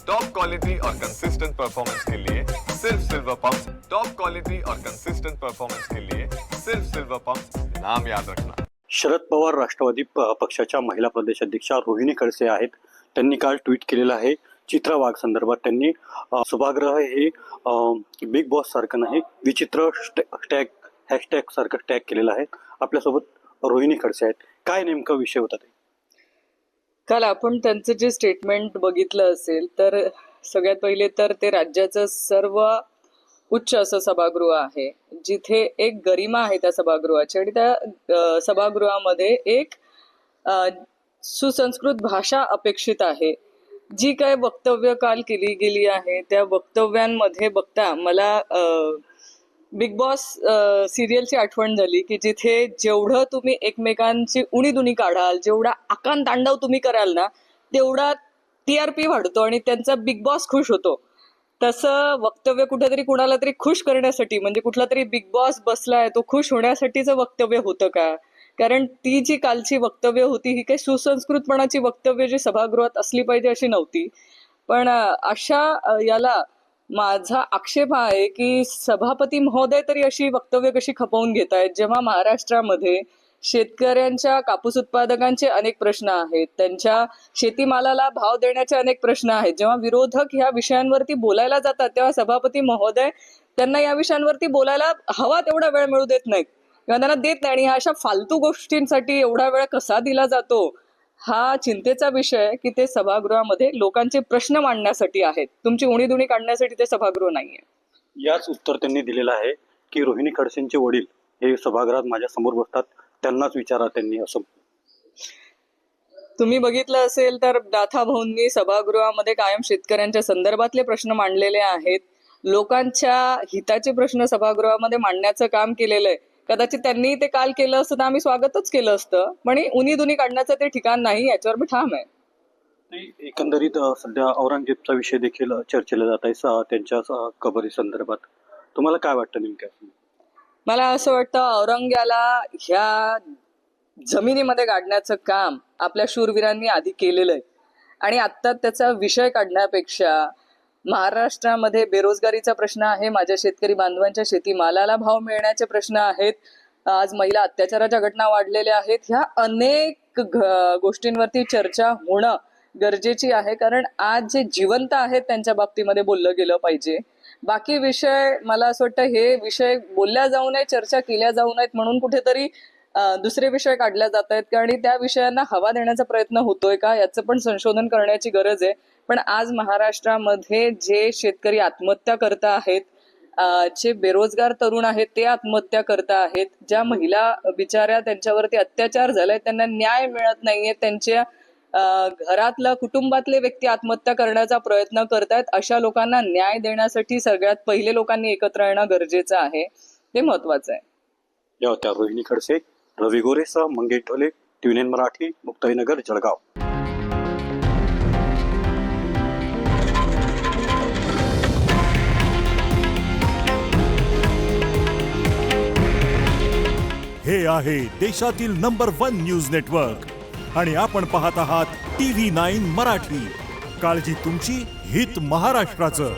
Top quality और consistent performance के लिए सिर्फ सिल्वर पंप। टॉप क्वालिटी और कंसिस्टेंट परफॉर्मेंस के लिए सिर्फ सिल्वर पंप, नाम याद रखना। शरद पवार राष्ट्रवादी पक्षाच्या महिला प्रदेशाध्यक्षा रोहिणी खडसे आहेत. त्यांनी काल ट्विट केलेलं आहे चित्रा वाघ संदर्भात. त्यांनी सभागृह हे बिग बॉस सारखं नाही, विचित्र हॅशटॅग सारखं टॅग केलेलं आहे. आपल्यासोबत रोहिणी खडसे आहेत. काय नेमका विषय होता ते? काल आपण त्यांचं जे स्टेटमेंट बघितलं असेल तर सगळ्यात पहिले तर ते राज्याचं सर्व उच्च असं सभागृह आहे, जिथे एक गरिमा आहे त्या सभागृहाची, आणि त्या सभागृहामध्ये एक सुसंस्कृत भाषा अपेक्षित आहे. जी काय वक्तव्य काल केली गेली आहे त्या वक्तव्यांमध्ये बघता मला बिग बॉस सिरियलची आठवण झाली, की जिथे जेवढं तुम्ही एकमेकांची उणीधुणी काढाल, जेवढा आकांतांडव तुम्ही कराल ना, तेवढा TRP वाढतो आणि त्यांचा बिग बॉस खुश होतो. तसं वक्तव्य कुठेतरी कुणाला तरी खुश करण्यासाठी, म्हणजे कुठला तरी बिग बॉस बसलाय तो खुश होण्यासाठीचं वक्तव्य होतं का? कारण ती जी कालची वक्तव्य होती ही काही सुसंस्कृतपणाची वक्तव्य जी सभागृहात असली पाहिजे अशी नव्हती. पण अशा याला माझा आक्षेप हा आहे की सभापती महोदय तरी अशी वक्तव्य कशी खपवून घेत आहेत, जेव्हा महाराष्ट्रामध्ये शेतकऱ्यांच्या, कापूस उत्पादकांचे अनेक प्रश्न आहेत, त्यांच्या शेतीमालाला भाव देण्याचे अनेक प्रश्न आहेत. जेव्हा विरोधक ह्या विषयांवरती बोलायला जातात तेव्हा सभापती महोदय त्यांना या विषयांवरती बोलायला हवा तेवढा वेळ मिळू देत नाहीत किंवा त्यांना देत नाही. आणि ह्या अशा फालतू गोष्टींसाठी एवढा वेळ कसा दिला जातो हा चिंतेचा विषय, की ते सभागृहामध्ये लोकांचे प्रश्न मांडण्यासाठी आहेत, तुमची उणीधुणी काढण्यासाठी ते सभागृह नाहीये. याच उत्तर त्यांनी दिलेलं आहे की रोहिणी खडसेंचे वडील हे सभागृहात माझ्या समोर बसतात, त्यांनाच विचारा त्यांनी. असं तुम्ही बघितलं असेल तर दाथा भाऊंनी सभागृहामध्ये कायम शेतकऱ्यांच्या संदर्भातले प्रश्न मांडलेले आहेत. लोकांच्या हिताचे प्रश्न सभागृहामध्ये मांडण्याचं काम केलेलं आहे. कदाचित त्यांनी ते काल केलं असतं तर आम्ही स्वागतच केलं असतं, पण उणीधुनी काढण्याचं ते ठिकाण नाही, याच्यावर मी ठाम आहे. एकंदरीत सध्या औरंगजेबचा विषय देखील चर्चेला जात आहे त्यांच्या कबरी संदर्भात. तुम्हाला काय वाटतं नेमकं? मला असं वाटतं औरंग्याला ह्या जमिनीमध्ये गाडण्याचं काम आपल्या शूरवीरांनी आधी केलेलं आहे, आणि आत्ता त्याचा विषय काढण्यापेक्षा महाराष्ट्रामध्ये बेरोजगारीचा प्रश्न आहे, माझ्या शेतकरी बांधवांच्या शेतीमालाला भाव मिळण्याचे प्रश्न आहेत, आज महिला अत्याचाराच्या घटना वाढलेल्या आहेत. ह्या अनेक गोष्टींवरती चर्चा होणं गरजेची आहे, कारण आज जे जिवंत आहेत त्यांच्या बाबतीमध्ये बोललं गेलं पाहिजे. बाकी विषय मला असं वाटतं हे विषय बोलल्या जाऊ नये, चर्चा केल्या जाऊ नयेत म्हणून कुठेतरी दुसरे विषय काढल्या जात आहेत, आणि त्या विषयांना हवा देण्याचा प्रयत्न होतोय का याचं पण संशोधन करण्याची गरज आहे. पण आज महाराष्ट्रामध्ये जे शेतकरी आत्महत्या करत आहेत, जे बेरोजगार तरुण आहेत ते आत्महत्या करत आहेत, ज्या महिला बिचाऱ्या त्यांच्यावरती अत्याचार झालाय, त्यांना न्याय मिळत नाहीये, त्यांच्या घरातला कुटुंबातले व्यक्ती आत्महत्या करण्याचा प्रयत्न करतायत, अशा लोकांना न्याय देण्यासाठी सगळ्यात पहिले लोकांनी एकत्र येणं गरजेचं आहे, ते महत्वाचं आहे. या होत्या रोहिणी खडसे. रवी गोरेसह मंगेश ढोले, TVNN मराठी, मुक्ताईनगर, जळगाव. हे आहे देशातील नंबर 1 न्यूज नेटवर्क आणि आपण पाहत आहात TV9 मराठी. काळजी तुमची, हित महाराष्ट्राचं.